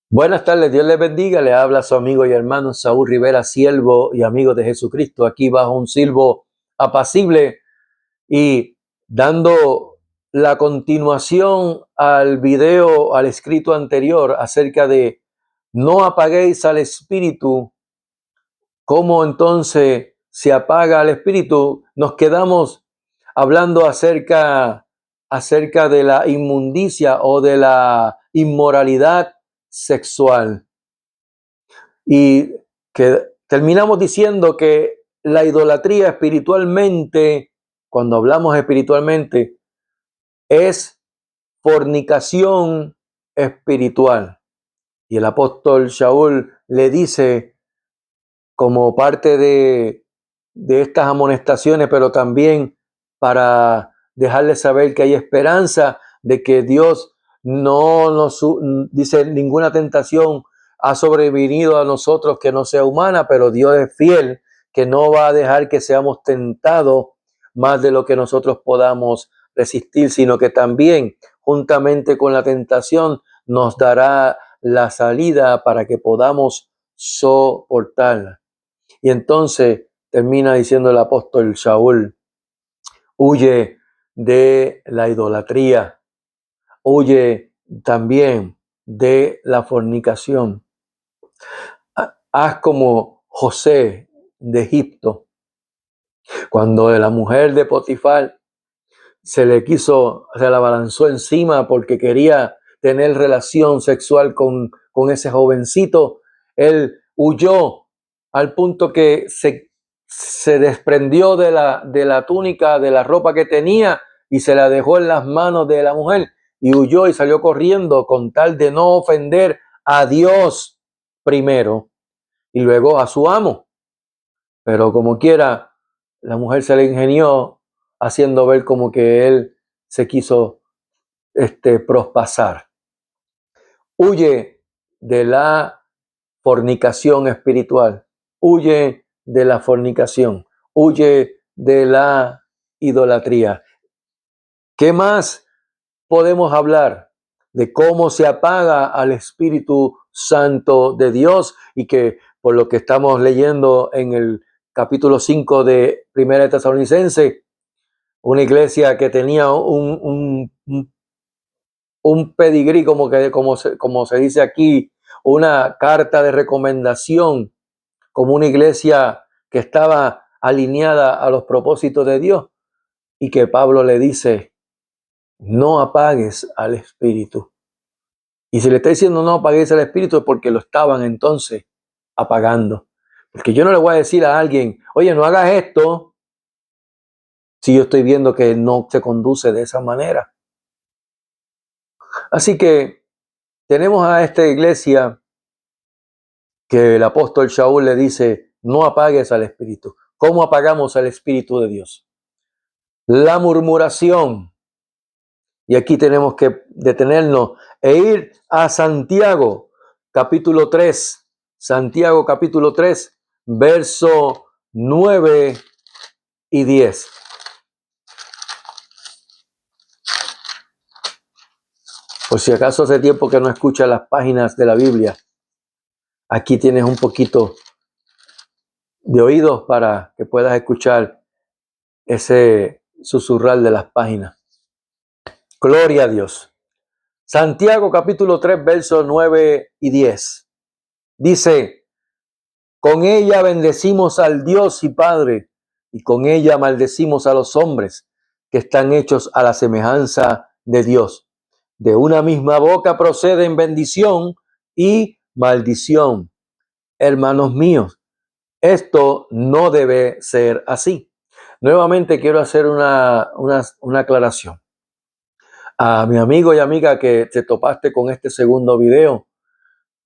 Buenas tardes, Dios les bendiga. Le habla su amigo y hermano Saúl Rivera, siervo y amigo de Jesucristo, aquí bajo un silbo apacible y dando la continuación al video, al escrito anterior acerca de no apaguéis al espíritu. ¿Cómo entonces se apaga al espíritu? Nos quedamos hablando acerca de la inmundicia o de la inmoralidad sexual. Y que terminamos diciendo que la idolatría espiritualmente, cuando hablamos espiritualmente, es fornicación espiritual. Y el apóstol Shaul le dice, como parte de estas amonestaciones, pero también para dejarle saber que hay esperanza de que Dios no nos dice ninguna tentación ha sobrevenido a nosotros que no sea humana, pero Dios es fiel, que no va a dejar que seamos tentados más de lo que nosotros podamos resistir, sino que también juntamente con la tentación nos dará la salida para que podamos soportarla. Y entonces termina diciendo el apóstol Shaul, huye de la idolatría, huye también de la fornicación. Haz como José de Egipto, cuando la mujer de Potifar se la abalanzó encima porque quería tener relación sexual con ese jovencito. Él huyó al punto que se desprendió de la túnica, de la ropa que tenía y se la dejó en las manos de la mujer y huyó y salió corriendo con tal de no ofender a Dios primero y luego a su amo. Pero como quiera, la mujer se le ingenió haciendo ver como que él se quiso prospasar. Huye de la fornicación espiritual, huye de la fornicación, huye de la idolatría. ¿Qué más podemos hablar? De cómo se apaga al Espíritu Santo de Dios y que por lo que estamos leyendo en el capítulo 5 de Primera de Tesalonicenses, una iglesia que tenía un pedigrí, como se dice aquí, una carta de recomendación, como una iglesia que estaba alineada a los propósitos de Dios y que Pablo le dice, no apagues al Espíritu. Y si le está diciendo no apagues al Espíritu es porque lo estaban entonces apagando. Porque yo no le voy a decir a alguien, oye, no hagas esto, si yo estoy viendo que no se conduce de esa manera. Así que tenemos a esta iglesia que el apóstol Shaul le dice, no apagues al Espíritu. ¿Cómo apagamos al Espíritu de Dios? La murmuración. Y aquí tenemos que detenernos e ir a Santiago, capítulo 3. Santiago, capítulo 3, verso 9 y 10. Por si acaso hace tiempo que no escuchas las páginas de la Biblia, aquí tienes un poquito de oídos para que puedas escuchar ese susurrar de las páginas. Gloria a Dios. Santiago capítulo 3, versos 9 y 10. Dice, con ella bendecimos al Dios y Padre, y con ella maldecimos a los hombres que están hechos a la semejanza de Dios. De una misma boca proceden bendición y maldición. Hermanos míos, esto no debe ser así. Nuevamente quiero hacer una aclaración. A mi amigo y amiga que te topaste con este segundo video,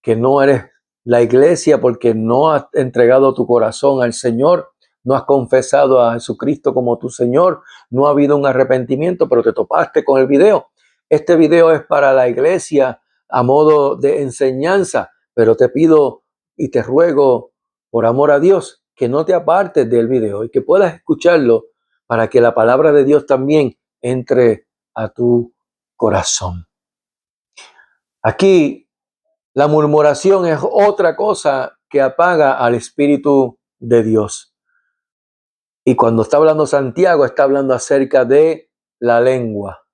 que no eres la iglesia porque no has entregado tu corazón al Señor, no has confesado a Jesucristo como tu Señor, no ha habido un arrepentimiento, pero te topaste con el video. Este video es para la iglesia a modo de enseñanza, pero te pido y te ruego por amor a Dios que no te apartes del video y que puedas escucharlo para que la palabra de Dios también entre a tu corazón. Aquí La murmuración es otra cosa que apaga al Espíritu de Dios. Y cuando está hablando Santiago, está hablando acerca de la lengua.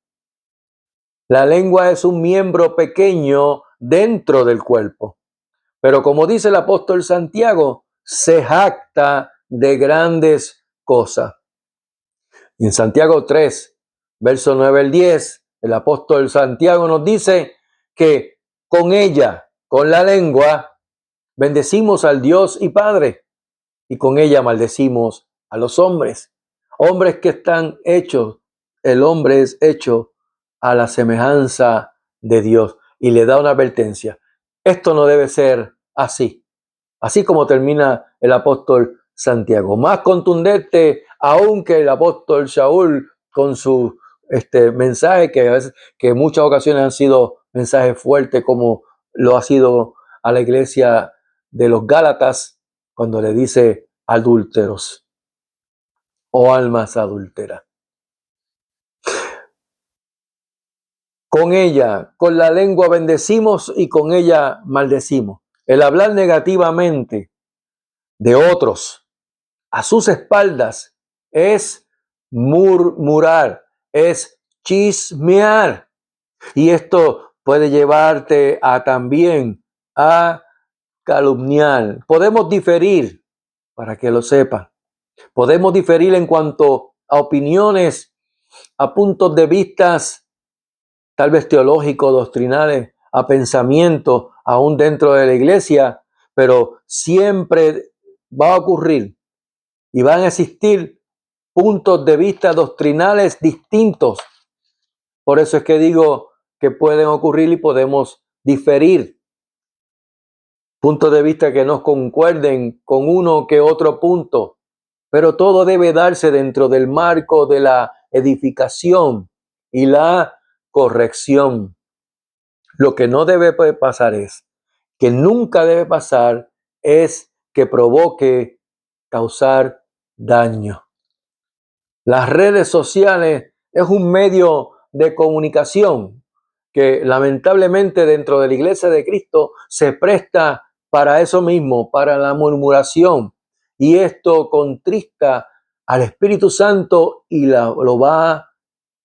La lengua es un miembro pequeño dentro del cuerpo. Pero como dice el apóstol Santiago, se jacta de grandes cosas. Y en Santiago 3, verso 9 al 10, el apóstol Santiago nos dice que con ella, con la lengua, bendecimos al Dios y Padre, y con ella maldecimos a los hombres. Hombres que están hechos, el hombre es hecho a la semejanza de Dios. Y le da una advertencia. Esto no debe ser así. Así como termina el apóstol Santiago. Más contundente aún que el apóstol Saúl con su mensaje que en muchas ocasiones han sido mensajes fuertes, como lo ha sido a la iglesia de los Gálatas cuando le dice adúlteros o almas adúlteras. Con ella, con la lengua bendecimos y con ella maldecimos. El hablar negativamente de otros a sus espaldas es murmurar, es chismear. Y esto puede llevarte a también a calumniar. Podemos diferir, para que lo sepan. Podemos diferir en cuanto a opiniones, a puntos de vista, tal vez teológicos, doctrinales, a pensamientos, aún dentro de la iglesia, pero siempre va a ocurrir y van a existir puntos de vista doctrinales distintos. Por eso es que digo que pueden ocurrir y podemos diferir. Puntos de vista que no concuerden con uno que otro punto. Pero todo debe darse dentro del marco de la edificación y la corrección. Lo que no debe pasar que nunca debe pasar es que provoque causar daño. Las redes sociales es un medio de comunicación que lamentablemente dentro de la Iglesia de Cristo se presta para eso mismo, para la murmuración. Y esto contrista al Espíritu Santo y lo va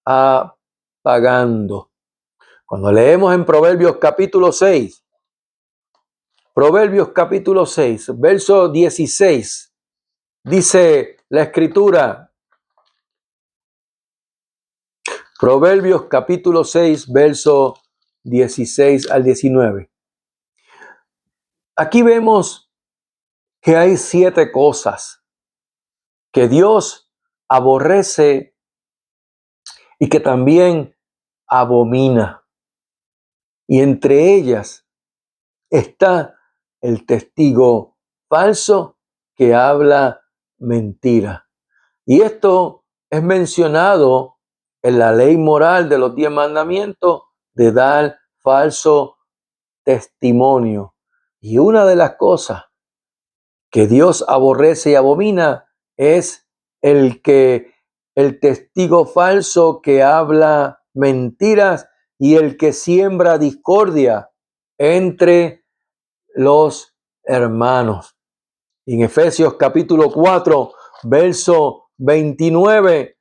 apagando. Cuando leemos en Proverbios capítulo 6, verso 16, dice la Escritura, Proverbios capítulo 6, verso 16 al 19. Aquí vemos que hay 7 cosas que Dios aborrece y que también abomina. Y entre ellas está el testigo falso que habla mentira. Y esto es mencionado en la ley moral de los 10 mandamientos de dar falso testimonio. Y una de las cosas que Dios aborrece y abomina es el testigo falso que habla mentiras y el que siembra discordia entre los hermanos. En Efesios capítulo 4, verso 29,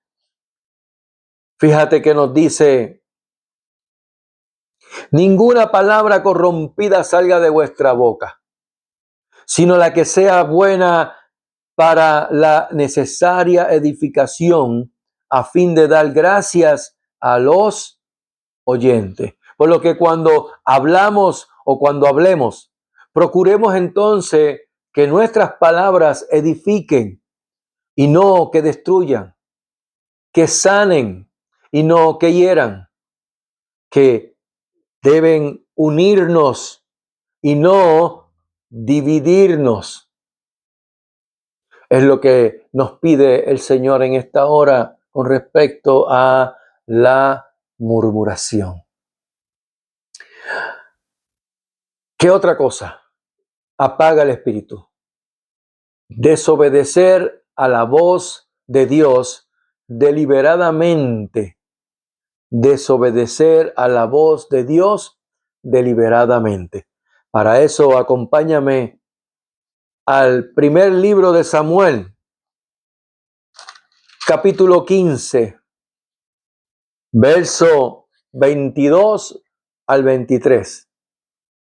fíjate que nos dice: ninguna palabra corrompida salga de vuestra boca, sino la que sea buena para la necesaria edificación, a fin de dar gracias a los oyentes. Por lo que cuando hablamos o cuando hablemos, procuremos entonces que nuestras palabras edifiquen y no que destruyan, que sanen y no que hieran, que deben unirnos y no dividirnos. Es lo que nos pide el Señor en esta hora con respecto a la murmuración. ¿Qué otra cosa apaga el espíritu? Desobedecer a la voz de Dios deliberadamente. Desobedecer a la voz de Dios deliberadamente. Para eso acompáñame al primer libro de Samuel, capítulo 15, verso 22 al 23.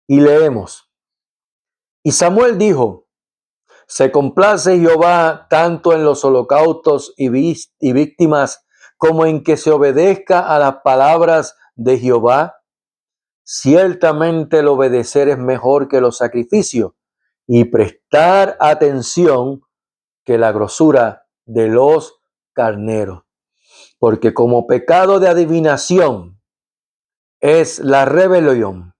Y leemos. Y Samuel dijo: se complace Jehová tanto en los holocaustos y víctimas como en que se obedezca a las palabras de Jehová. Ciertamente el obedecer es mejor que los sacrificios y prestar atención que la grosura de los carneros. Porque como pecado de adivinación es la rebelión,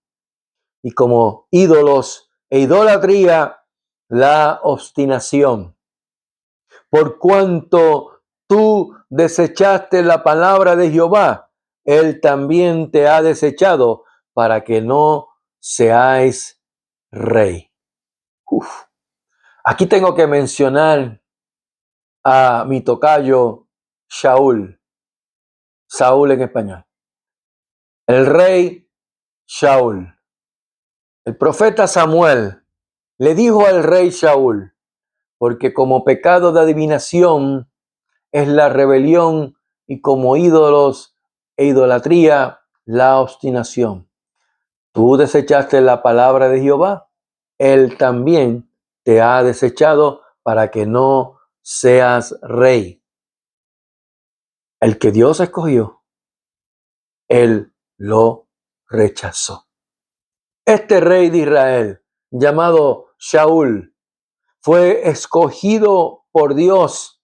y como ídolos e idolatría la obstinación. Por cuanto tú desechaste la palabra de Jehová, él también te ha desechado para que no seáis rey. Aquí tengo que mencionar a mi tocayo Saúl en español. El rey Saúl. El profeta Samuel le dijo al rey Saúl: porque como pecado de adivinación es la rebelión y como ídolos e idolatría la obstinación. Tú desechaste la palabra de Jehová, él también te ha desechado para que no seas rey. El que Dios escogió, él lo rechazó. Este rey de Israel, llamado Saúl, fue escogido por Dios,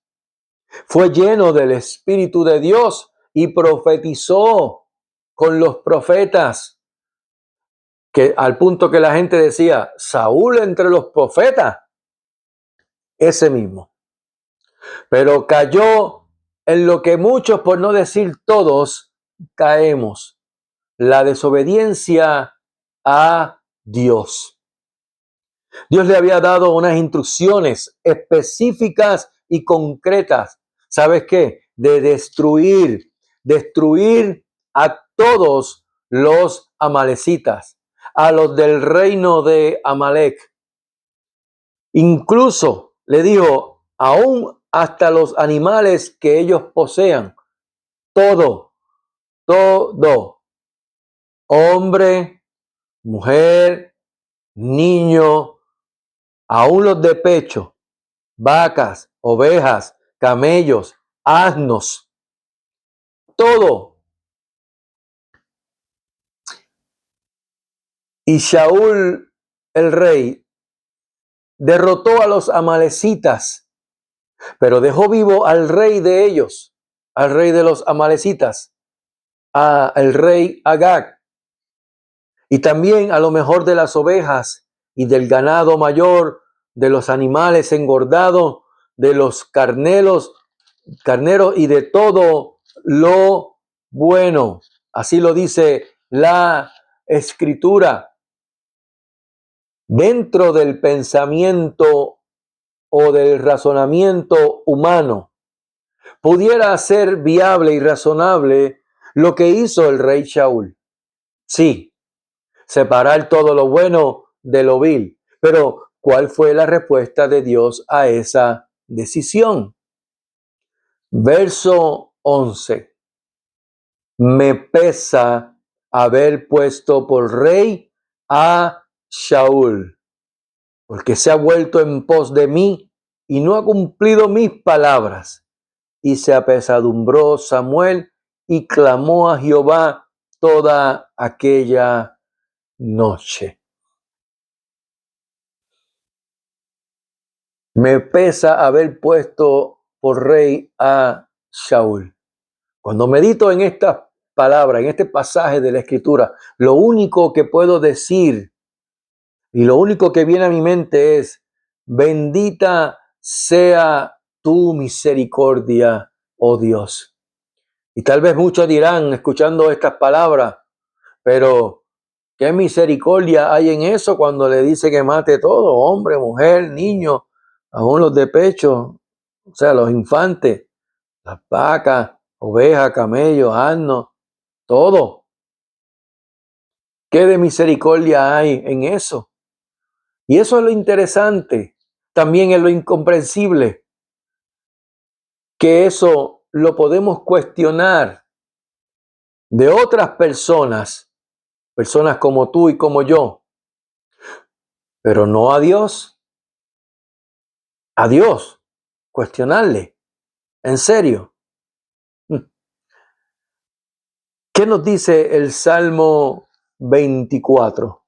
fue lleno del Espíritu de Dios y profetizó con los profetas, que al punto que la gente decía: Saúl entre los profetas, ese mismo. Pero cayó en lo que muchos, por no decir todos, caemos: la desobediencia a Dios. Dios le había dado unas instrucciones específicas y concretas. ¿Sabes qué? De destruir a todos los amalecitas, a los del reino de Amalek. Incluso le dijo, aún hasta los animales que ellos posean, todo, hombre, mujer, niño, aún los de pecho, vacas, ovejas, camellos, asnos, todo. Y Saúl, el rey, derrotó a los amalecitas, pero dejó vivo al rey de ellos, al rey de los amalecitas, al rey Agag, y también a lo mejor de las ovejas y del ganado mayor, de los animales engordados, de los carneros y de todo lo bueno. Así lo dice la Escritura. Dentro del pensamiento o del razonamiento humano, pudiera ser viable y razonable lo que hizo el rey Saúl. Sí, separar todo lo bueno de lo vil. Pero, ¿cuál fue la respuesta de Dios a esa decisión? Verso 11. Me pesa haber puesto por rey a Saúl, porque se ha vuelto en pos de mí y no ha cumplido mis palabras. Y se apesadumbró Samuel y clamó a Jehová toda aquella noche. Me pesa haber puesto por rey a Saúl. Cuando medito en estas palabras, en este pasaje de la Escritura, lo único que puedo decir y lo único que viene a mi mente es: bendita sea tu misericordia, oh Dios. Y tal vez muchos dirán, escuchando estas palabras, pero ¿qué misericordia hay en eso cuando le dice que mate todo? Hombre, mujer, niño, aún los de pecho, o sea, los infantes, las vacas, ovejas, camellos, asnos, todo. ¿Qué de misericordia hay en eso? Y eso es lo interesante, también es lo incomprensible, que eso lo podemos cuestionar de otras personas, personas como tú y como yo, pero no a Dios. A Dios, cuestionarle, en serio. ¿Qué nos dice el Salmo 24?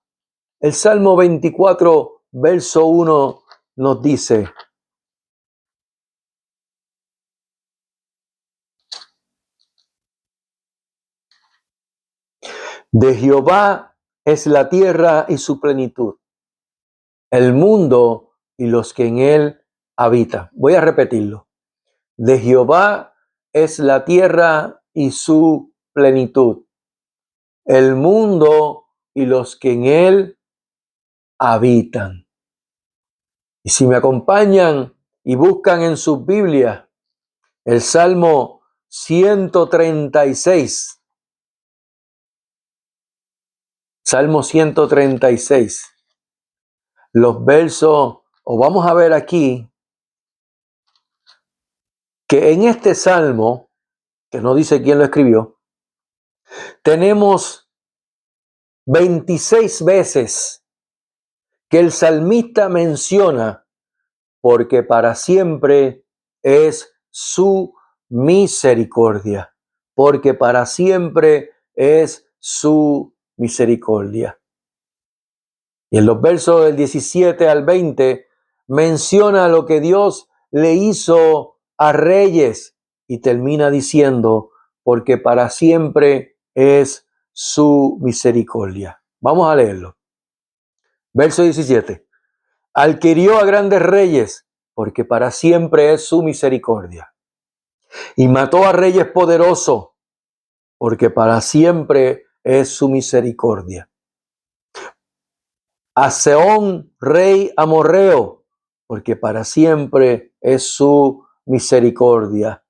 El Salmo 24, verso 1, nos dice: de Jehová es la tierra y su plenitud, el mundo y los que en él habitan. Voy a repetirlo. De Jehová es la tierra y su plenitud, el mundo y los que en él habitan. Y si me acompañan y buscan en sus Biblias el Salmo 136, Salmo 136, los versos, o vamos a ver aquí, que en este Salmo, que no dice quién lo escribió, tenemos 26 veces que el salmista menciona: porque para siempre es su misericordia, porque para siempre es su misericordia. Y en los versos del 17 al 20 menciona lo que Dios le hizo a reyes y termina diciendo: porque para siempre es su misericordia. Vamos a leerlo. Verso 17. Al que hirió a grandes reyes, porque para siempre es su misericordia. Y mató a reyes poderosos, porque para siempre es su misericordia. A Sehón, rey amorreo, porque para siempre es su misericordia.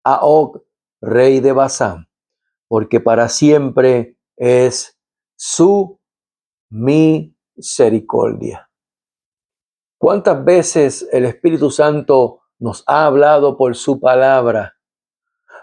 A Og, rey de Basán, porque para siempre es su misericordia. ¿Cuántas veces el Espíritu Santo nos ha hablado por su palabra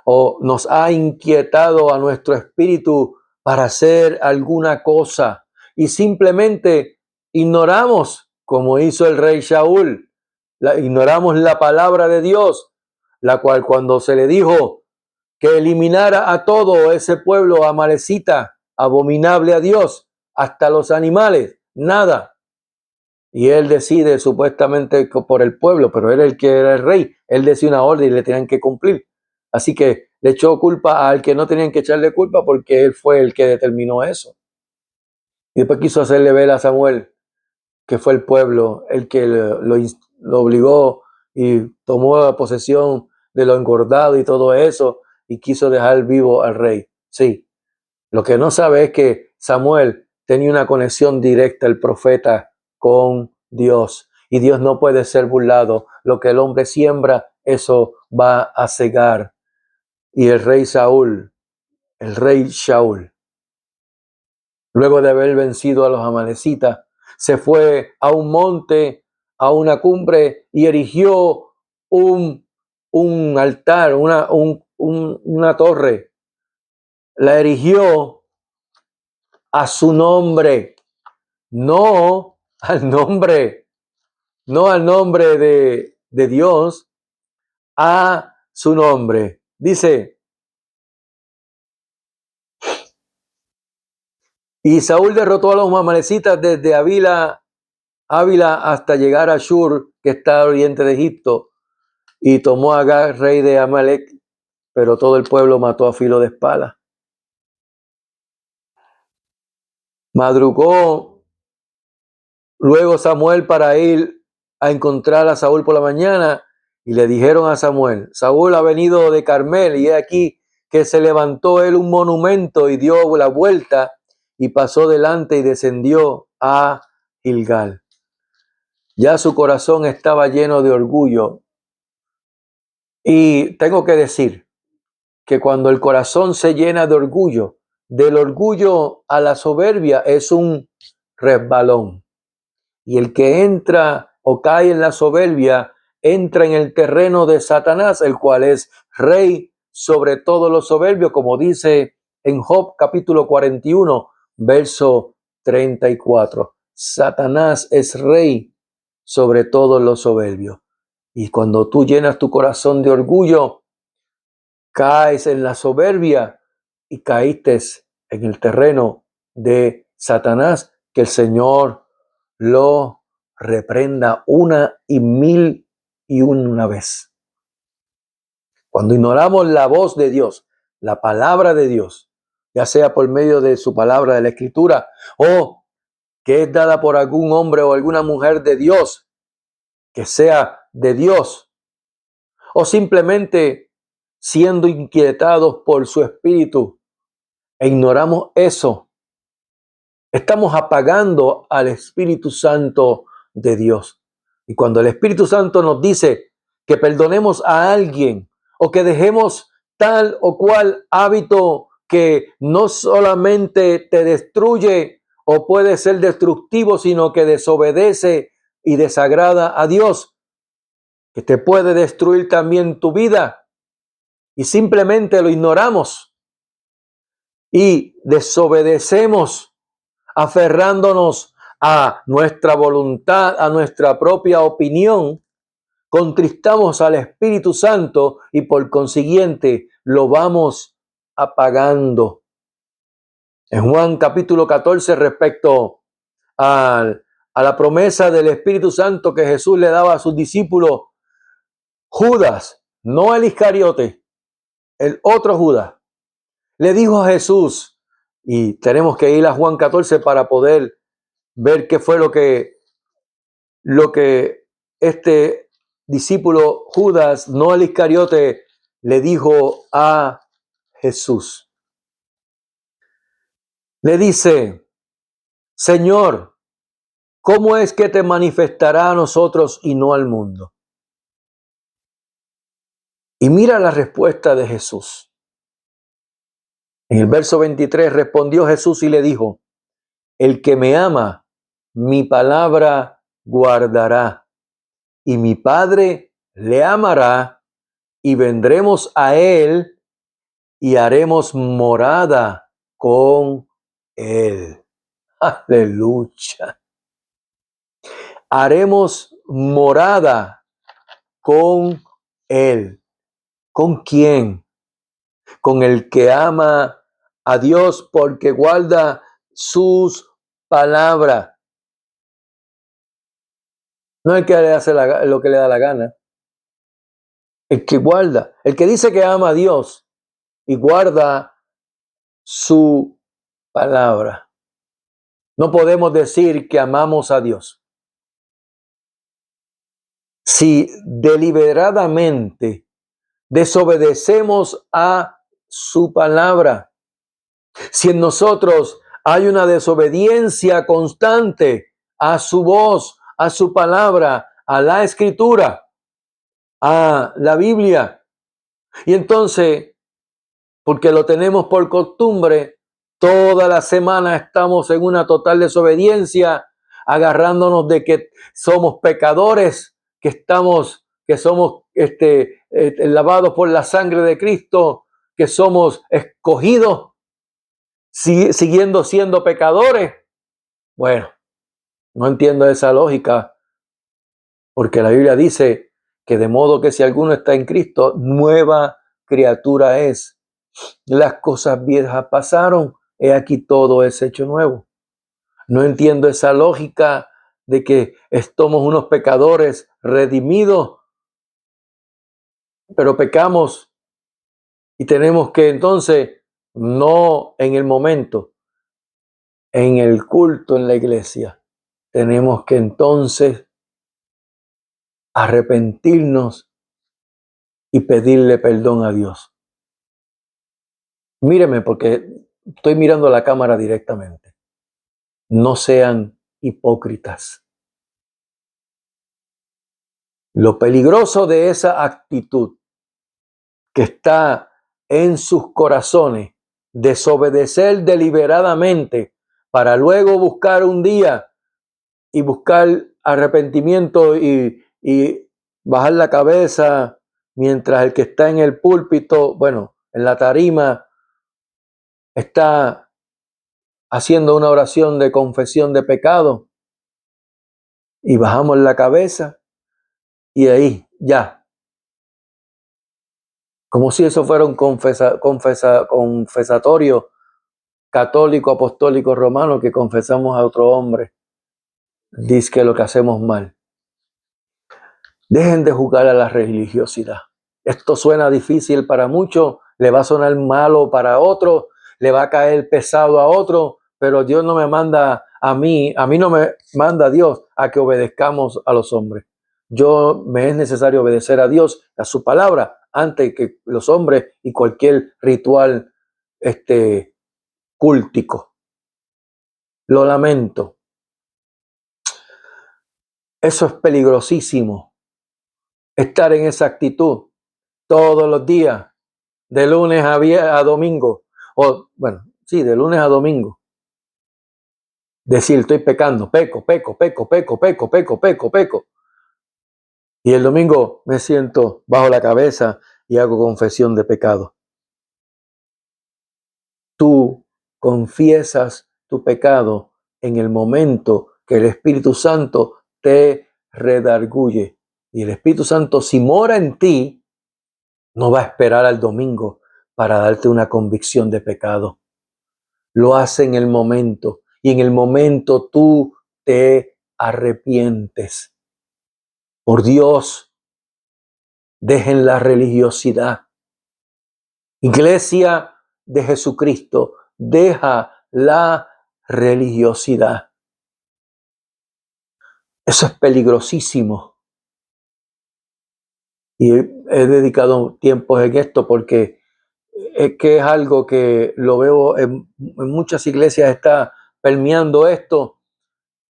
o nos ha inquietado a nuestro espíritu para hacer alguna cosa y simplemente ignoramos, como hizo el rey Saúl, ignoramos la palabra de Dios, la cual cuando se le dijo que eliminara a todo ese pueblo amalecita, abominable a Dios, hasta los animales, nada. Y él decide supuestamente por el pueblo, pero él el que era el rey, él decía una orden y le tenían que cumplir. Así que le echó culpa al que no tenían que echarle culpa porque él fue el que determinó eso. Y después quiso hacerle ver a Samuel que fue el pueblo el que lo obligó y tomó posesión de lo engordado y todo eso y quiso dejar vivo al rey. Sí, lo que no sabe es que Samuel tenía una conexión directa, el profeta, con Dios. Y Dios no puede ser burlado. Lo que el hombre siembra, eso va a cegar. Y el rey Saúl, luego de haber vencido a los amalecitas, se fue a un monte, a una cumbre y erigió un altar, una torre. La erigió a su nombre, no al nombre, no al nombre de Dios, a su nombre. Dice: y Saúl derrotó a los amalecitas desde Ávila hasta llegar a Shur, que está al oriente de Egipto, y tomó a Agag, rey de Amalek, pero todo el pueblo mató a filo de espada. Madrugó luego Samuel para ir a encontrar a Saúl por la mañana, y le dijeron a Samuel: Saúl ha venido de Carmel, y he aquí que se levantó él un monumento y dio la vuelta y pasó delante y descendió a Gilgal. Ya su corazón estaba lleno de orgullo. Y tengo que decir que cuando el corazón se llena de orgullo, del orgullo a la soberbia es un resbalón. Y el que entra o cae en la soberbia, entra en el terreno de Satanás, el cual es rey sobre todos los soberbios, como dice en Job capítulo 41, verso 34. Satanás es rey sobre todos los soberbios. Y cuando tú llenas tu corazón de orgullo, caes en la soberbia y caíste en el terreno de Satanás, que el Señor lo reprenda una y mil y una vez. Cuando ignoramos la voz de Dios, la palabra de Dios, ya sea por medio de su palabra de la Escritura o que es dada por algún hombre o alguna mujer de Dios, que sea de Dios, o simplemente siendo inquietados por su espíritu e ignoramos eso, estamos apagando al Espíritu Santo de Dios. Y cuando el Espíritu Santo nos dice que perdonemos a alguien o que dejemos tal o cual hábito que no solamente te destruye o puede ser destructivo, sino que desobedece y desagrada a Dios, que te puede destruir también tu vida, y simplemente lo ignoramos y desobedecemos, aferrándonos a nuestra voluntad, a nuestra propia opinión, contristamos al Espíritu Santo y por consiguiente lo vamos apagando. En Juan capítulo 14, respecto a la promesa del Espíritu Santo que Jesús le daba a sus discípulos, Judas, no el Iscariote, el otro Judas, le dijo a Jesús, y tenemos que ir a Juan 14 para poder ver qué fue lo que este discípulo Judas, no el Iscariote, le dijo a Jesús. Le dice: Señor, ¿cómo es que te manifestará a nosotros y no al mundo? Y mira la respuesta de Jesús. En el verso 23 respondió Jesús y le dijo: el que me ama, mi palabra guardará, y mi Padre le amará, y vendremos a él y haremos morada con él. Aleluya. Haremos morada con él. ¿Con quién? Con el que ama a Dios porque guarda sus palabras. No el que le hace lo que le da la gana. El que guarda, el que dice que ama a Dios y guarda su palabra. No podemos decir que amamos a Dios si deliberadamente desobedecemos a su palabra. Si en nosotros hay una desobediencia constante a su voz, a su palabra, a la Escritura, a la Biblia, y entonces, porque lo tenemos por costumbre, toda la semana estamos en una total desobediencia, agarrándonos de que somos pecadores, que somos lavados por la sangre de Cristo, que somos escogidos, siguiendo siendo pecadores. Bueno, no entiendo esa lógica, porque la Biblia dice que de modo que si alguno está en Cristo, nueva criatura es. Las cosas viejas pasaron, he aquí todo es hecho nuevo. No entiendo esa lógica de que somos unos pecadores redimidos, pero pecamos y tenemos que entonces, no en el momento, en el culto en la iglesia, tenemos que entonces arrepentirnos y pedirle perdón a Dios. Míreme porque estoy mirando a la cámara directamente. No sean hipócritas. Lo peligroso de esa actitud que está en sus corazones, desobedecer deliberadamente para luego buscar un día y buscar arrepentimiento y bajar la cabeza mientras el que está en el púlpito, bueno, en la tarima, está haciendo una oración de confesión de pecado y bajamos la cabeza y ahí ya, como si eso fuera un confesatorio católico, apostólico, romano que confesamos a otro hombre, dice que lo que hacemos mal. Dejen de jugar a la religiosidad. Esto suena difícil para muchos, le va a sonar malo para otros, le va a caer pesado a otro, pero Dios no me manda a mí no me manda Dios a que obedezcamos a los hombres. Me es necesario obedecer a Dios, a su palabra, antes que los hombres y cualquier ritual cúltico. Lo lamento. Eso es peligrosísimo. Estar en esa actitud todos los días, de lunes a domingo, o bueno, sí, de lunes a domingo. Decir, estoy pecando, peco. Y el domingo me siento bajo la cabeza y hago confesión de pecado. Tú confiesas tu pecado en el momento que el Espíritu Santo te redarguye. Y el Espíritu Santo, si mora en ti, no va a esperar al domingo para darte una convicción de pecado. Lo hace en el momento. Y en el momento tú te arrepientes. Por Dios, dejen la religiosidad. Iglesia de Jesucristo, deja la religiosidad. Eso es peligrosísimo. Y he dedicado tiempos en esto porque es que es algo que lo veo en muchas iglesias, está permeando esto,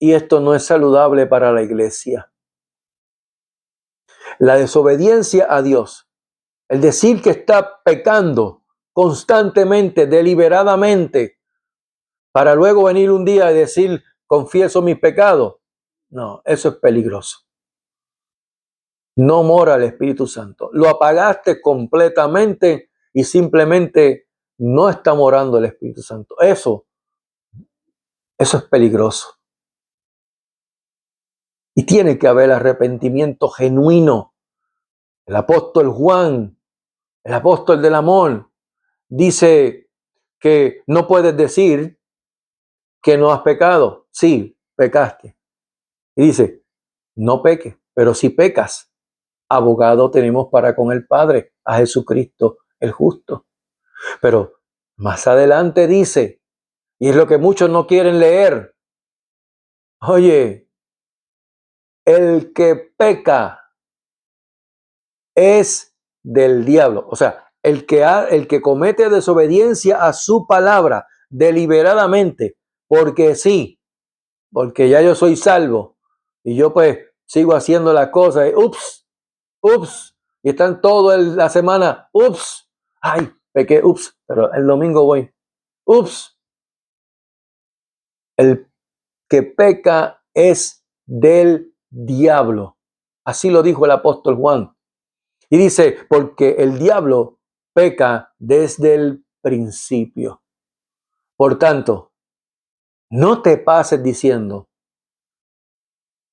y esto no es saludable para la iglesia. La desobediencia a Dios, el decir que está pecando constantemente, deliberadamente, para luego venir un día y decir, confieso mis pecados. No, eso es peligroso. No mora el Espíritu Santo. Lo apagaste completamente y simplemente no está morando el Espíritu Santo. Eso es peligroso. Y tiene que haber arrepentimiento genuino. El apóstol Juan, el apóstol del amor, dice que no puedes decir que no has pecado. Sí, pecaste. Y dice, no peques, pero si pecas, abogado tenemos para con el Padre, a Jesucristo el justo. Pero más adelante dice, y es lo que muchos no quieren leer, oye, el que peca es del diablo. O sea, el que comete desobediencia a su palabra deliberadamente, porque sí, porque ya yo soy salvo y yo pues sigo haciendo las cosas, y ups, y están toda la semana, ups, ay, pequé, ups, pero el domingo voy, ups. El que peca es del diablo. Así lo dijo el apóstol Juan. Y dice, porque el diablo peca desde el principio. Por tanto, no te pases diciendo,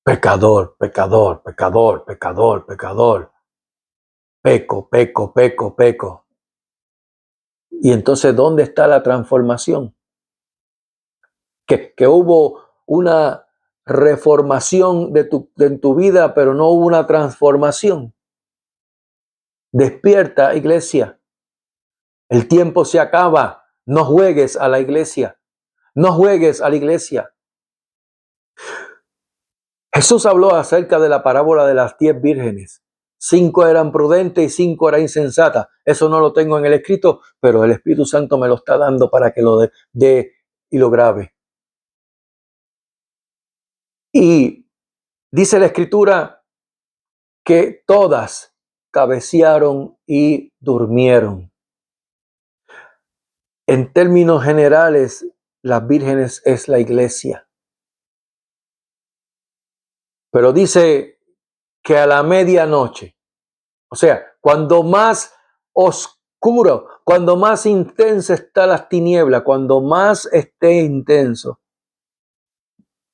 pecador, pecador, pecador, pecador, pecador. Peco. Y entonces, ¿dónde está la transformación? Que hubo una reformación en tu vida, pero no hubo una transformación. Despierta, iglesia. El tiempo se acaba. No juegues a la iglesia. No juegues a la iglesia. Jesús habló acerca de la parábola de las 10 vírgenes. 5 eran prudentes y 5 eran insensatas. Eso no lo tengo en el escrito, pero el Espíritu Santo me lo está dando para que lo dé y lo grabe. Y dice la escritura que todas cabecearon y durmieron. En términos generales, las vírgenes es la iglesia. Pero dice que a la medianoche, o sea, cuando más oscuro, cuando más intensa está las tinieblas, cuando más esté intenso,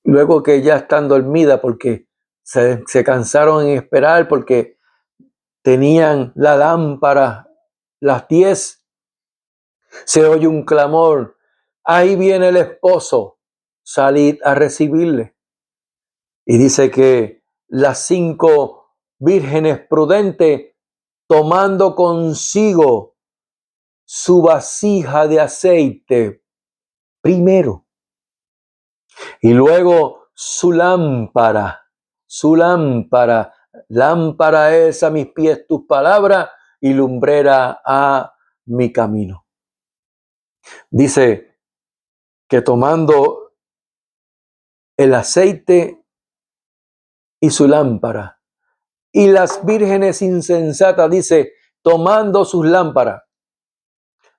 luego que ya están dormidas porque se cansaron en esperar, porque tenían la lámpara, las 10, se oye un clamor, ahí viene el esposo, salid a recibirle. Y dice que las 5 vírgenes prudentes, tomando consigo su vasija de aceite primero, y luego lámpara es a mis pies tus palabras y lumbrera a mi camino. Dice que tomando el aceite y su lámpara, y las vírgenes insensatas, dice, tomando sus lámparas,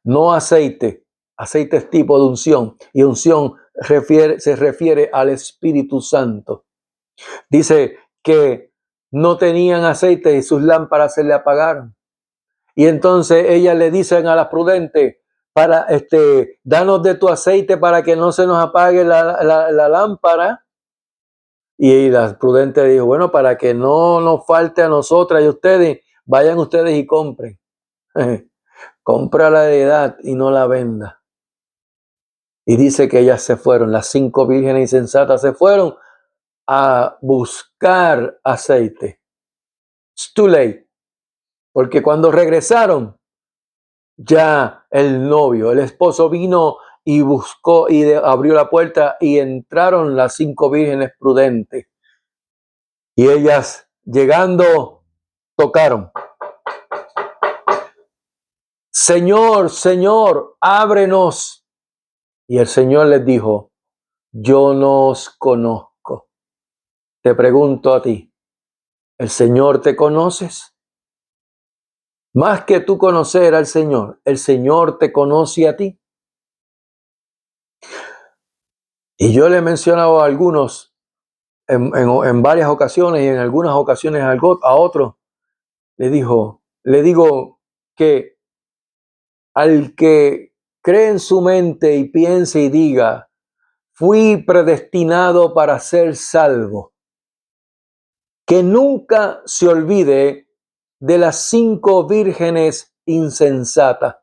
no aceite, aceite es tipo de unción, y unción se refiere al Espíritu Santo. Dice que no tenían aceite y sus lámparas se le apagaron. Y entonces ellas le dicen a las prudentes, danos de tu aceite para que no se nos apague la lámpara. Y las prudentes dijo, bueno, para que no nos falte a nosotras y a ustedes, vayan ustedes y compren. Compra la heredad y no la venda. Y dice que ellas se fueron, las 5 vírgenes insensatas se fueron a buscar aceite. It's too late. Porque cuando regresaron, ya el novio, el esposo vino y buscó y abrió la puerta y entraron las 5 vírgenes prudentes. Y ellas llegando tocaron. Señor, Señor, ábrenos. Y el Señor les dijo, yo no os conozco. Te pregunto a ti, ¿el Señor te conoces? Más que tú conocer al Señor, ¿el Señor te conoce a ti? Y yo le he mencionado a algunos en varias ocasiones y en algunas ocasiones a otros, le digo que al que cree en su mente y piense y diga, fui predestinado para ser salvo, que nunca se olvide de las 5 vírgenes insensatas,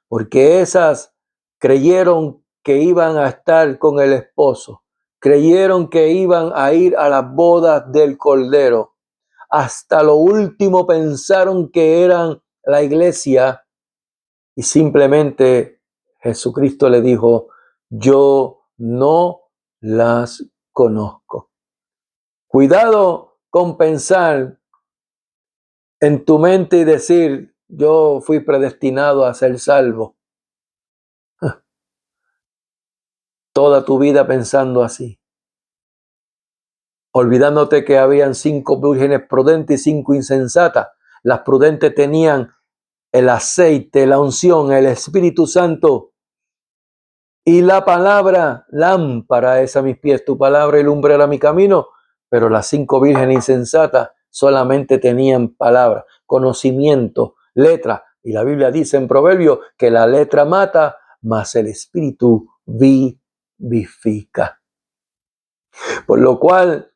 porque esas creyeron que iban a estar con el esposo, creyeron que iban a ir a las bodas del Cordero. Hasta lo último pensaron que eran la iglesia y simplemente Jesucristo le dijo, yo no las conozco. Cuidado con pensar en tu mente y decir, yo fui predestinado a ser salvo. Toda tu vida pensando así. Olvidándote que habían 5 vírgenes prudentes y 5 insensatas. Las prudentes tenían el aceite, la unción, el Espíritu Santo y la palabra, lámpara es a mis pies, tu palabra y lumbrera mi camino. Pero las 5 vírgenes insensatas solamente tenían palabra, conocimiento, letra. Y la Biblia dice en Proverbios que la letra mata, mas el Espíritu vivifica. Por lo cual,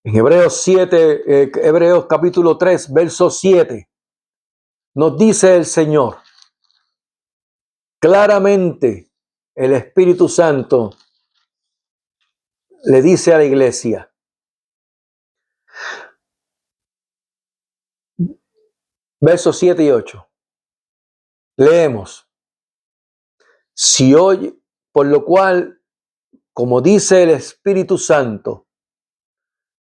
en Hebreos capítulo 3, verso 7, nos dice el Señor, claramente el Espíritu Santo le dice a la iglesia, versos 7 y 8, leemos, si oye, por lo cual, como dice el Espíritu Santo,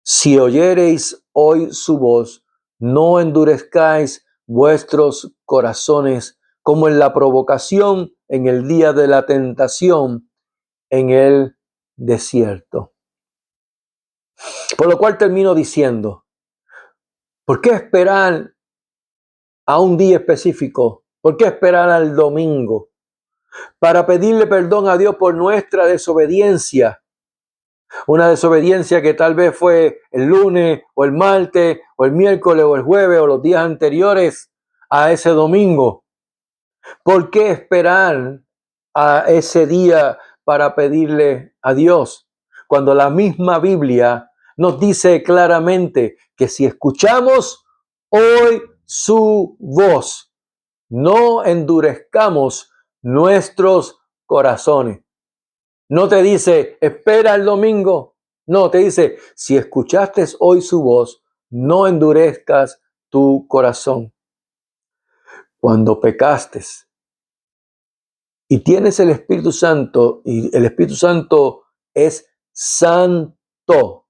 si oyereis hoy su voz, no endurezcáis vuestros corazones como en la provocación en el día de la tentación en el desierto. Por lo cual termino diciendo, ¿por qué esperar a un día específico? ¿Por qué esperar al domingo para pedirle perdón a Dios por nuestra desobediencia? Una desobediencia que tal vez fue el lunes o el martes o el miércoles o el jueves o los días anteriores a ese domingo. ¿Por qué esperar a ese día para pedirle a Dios? Cuando la misma Biblia nos dice claramente que si escuchamos hoy su voz, no endurezcamos nuestros corazones. No te dice, espera el domingo. No, te dice, si escuchaste hoy su voz, no endurezcas tu corazón. Cuando pecaste y tienes el Espíritu Santo, y el Espíritu Santo es santo,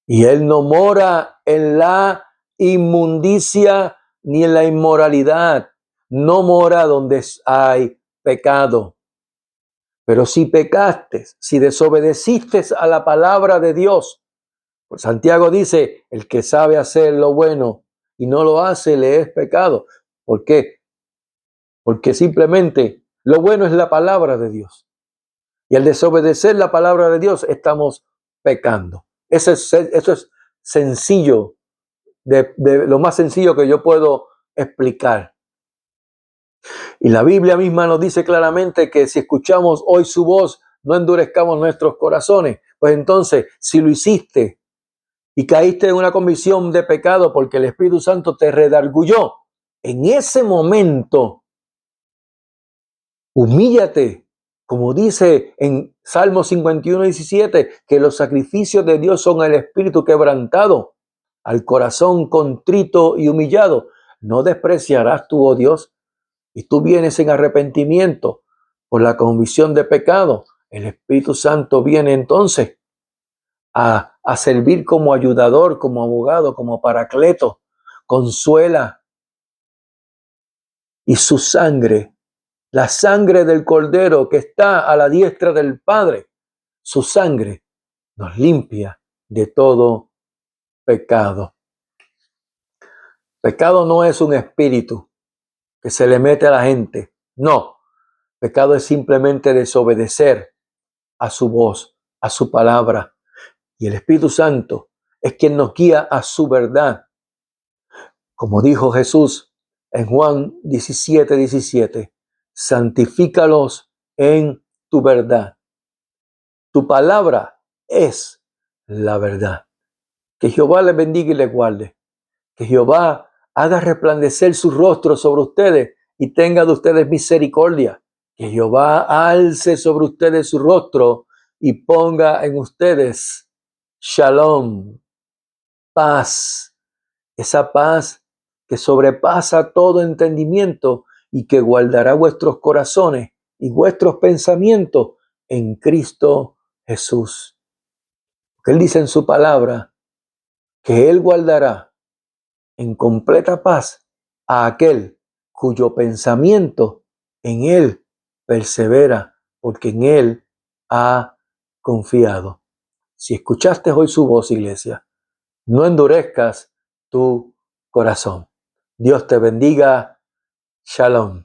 y Él no mora en la inmundicia ni en la inmoralidad, no mora donde hay pecado. Pero si pecaste, si desobedeciste a la palabra de Dios, pues Santiago dice, el que sabe hacer lo bueno y no lo hace, le es pecado. ¿Por qué? Porque simplemente lo bueno es la palabra de Dios. Y al desobedecer la palabra de Dios, estamos pecando. Eso es sencillo, de lo más sencillo que yo puedo explicar. Y la Biblia misma nos dice claramente que si escuchamos hoy su voz, no endurezcamos nuestros corazones. Pues entonces, si lo hiciste y caíste en una convicción de pecado porque el Espíritu Santo te redarguyó, en ese momento, humíllate, como dice en Salmo 51:17, que los sacrificios de Dios son el espíritu quebrantado, al corazón contrito y humillado. No despreciarás tú, oh Dios, y tú vienes en arrepentimiento por la convicción de pecado. El Espíritu Santo viene entonces a servir como ayudador, como abogado, como paracleto, consuela, y su sangre, la sangre del Cordero que está a la diestra del Padre, su sangre nos limpia de todo pecado. Pecado no es un espíritu que se le mete a la gente. No, pecado es simplemente desobedecer a su voz, a su palabra. Y el Espíritu Santo es quien nos guía a su verdad. Como dijo Jesús en Juan 17:17, santifícalos en tu verdad. Tu palabra es la verdad. Que Jehová les bendiga y les guarde. Que Jehová haga resplandecer su rostro sobre ustedes y tenga de ustedes misericordia. Que Jehová alce sobre ustedes su rostro y ponga en ustedes shalom, paz. Esa paz que sobrepasa todo entendimiento y que guardará vuestros corazones y vuestros pensamientos en Cristo Jesús. Porque Él dice en su palabra que Él guardará en completa paz a aquel cuyo pensamiento en Él persevera, porque en Él ha confiado. Si escuchaste hoy su voz, iglesia, no endurezcas tu corazón. Dios te bendiga. Shalom.